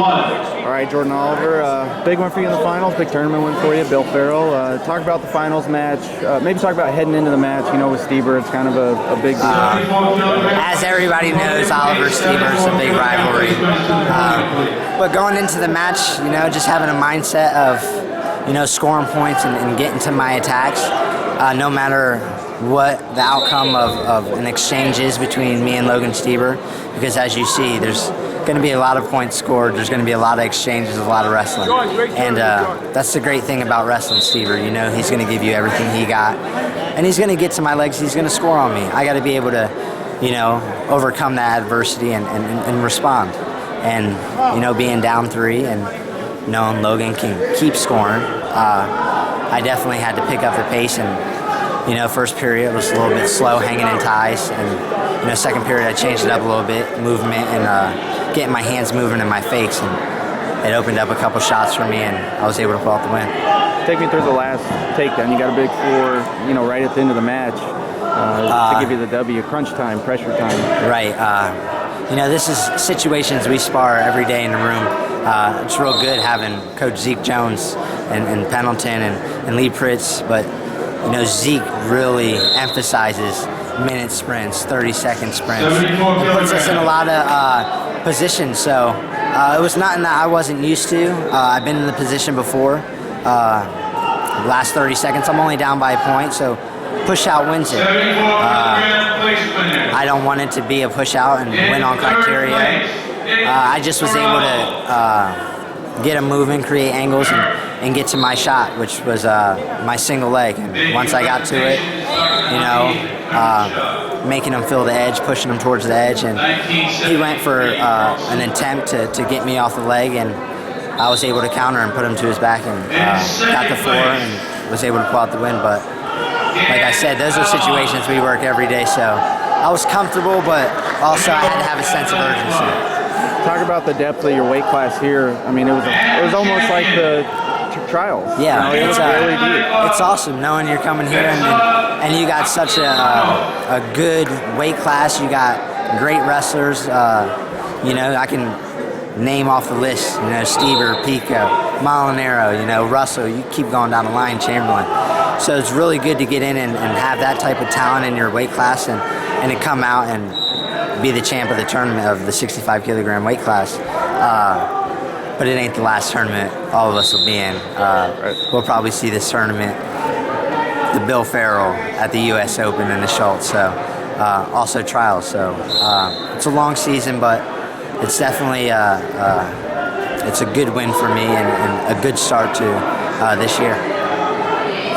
All right, Jordan Oliver, big one for you in the finals, big tournament win for you, Bill Farrell. Talk about the finals match, maybe talk about heading into the match, you know, with Stieber. It's kind of a big deal. As everybody knows, Oliver-Stieber is a big rivalry. But going into the match, you know, just having a mindset of, you know, scoring points and getting to my attacks, no matter what the outcome of an exchange is between me and Logan Stieber, because as you see, there's going to be a lot of points scored, there's going to be a lot of exchanges, a lot of wrestling, and that's the great thing about wrestling Stieber. You know, he's going to give you everything he got, and he's going to get to my legs, he's going to score on me. I got to be able to, you know, overcome that adversity and respond. And, you know, being down 3 and knowing Logan can keep scoring, I definitely had to pick up the pace. And you know, first period was a little bit slow, hanging in ties, and you know, second period I changed it up a little bit, movement and getting my hands moving in my fakes, and it opened up a couple shots for me, and I was able to pull out the win. Take me through the last takedown. You got a big 4, you know, right at the end of the match to give you the W. Crunch time, pressure time. Right. You know, this is situations we spar every day in the room. It's real good having Coach Zeke Jones and Pendleton and Lee Pritz, but you know, Zeke really emphasizes minute sprints, 30-second sprints. It puts us in a lot of positions, so it was nothing that I wasn't used to. I've been in the position before. Last 30 seconds, I'm only down by a point, so push out wins it. I don't want it to be a push out and win on criteria. I just was able to get him moving, create angles, and get to my shot, which was my single leg. And once I got to it, you know, making him feel the edge, pushing him towards the edge, and he went for an attempt to get me off the leg, and I was able to counter and put him to his back and got the 4 and was able to pull out the win. But like I said, those are situations we work every day, so I was comfortable, but also I had to have a sense of urgency. Talk about the depth of your weight class here. I mean, it was almost like the trials. Yeah, you know, it's really deep. It's awesome knowing you're coming here and you got such a good weight class. You got great wrestlers. You know, I can name off the list. You know, Stieber, Pico, Molinaro. You know, Russell. You keep going down the line, Chamberlain. So it's really good to get in and have that type of talent in your weight class and to come out and be the champ of the tournament of the 65 kilogram weight class. But it ain't the last tournament all of us will be in. We'll probably see this tournament, the Bill Farrell at the U.S. Open and the Schultz. So also trials. So it's a long season, but it's definitely it's a good win for me and a good start to this year.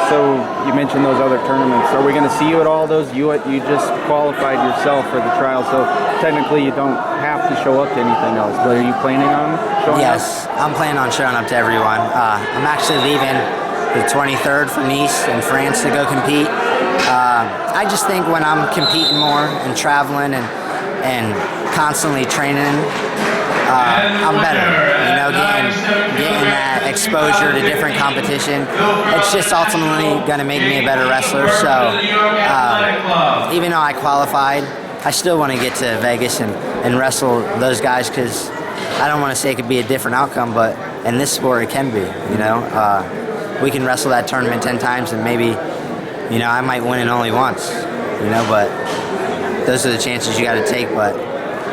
So you mentioned those other tournaments. Are we going to see you at all those? You just qualified yourself for the trials, so technically you don't have to show up to anything else. But are you planning on showing up? Yes, I'm planning on showing up to everyone. I'm actually leaving the 23rd for Nice in France to go compete. I just think when I'm competing more and traveling and constantly training, I'm better. You know, getting that exposure to different competition. It's just ultimately going to make me a better wrestler. So even though I qualified, I still want to get to Vegas and wrestle those guys, because I don't want to say it could be a different outcome, but in this sport it can be. You know, we can wrestle that tournament 10 times and maybe, you know, I might win it only once. You know, but those are the chances you got to take. But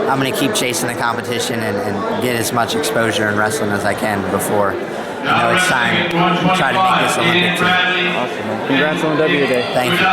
I'm going to keep chasing the competition and get as much exposure in wrestling as I can before, you know, it's time to try to make this Olympic team. Awesome, man. Congrats on the W today. Thank you.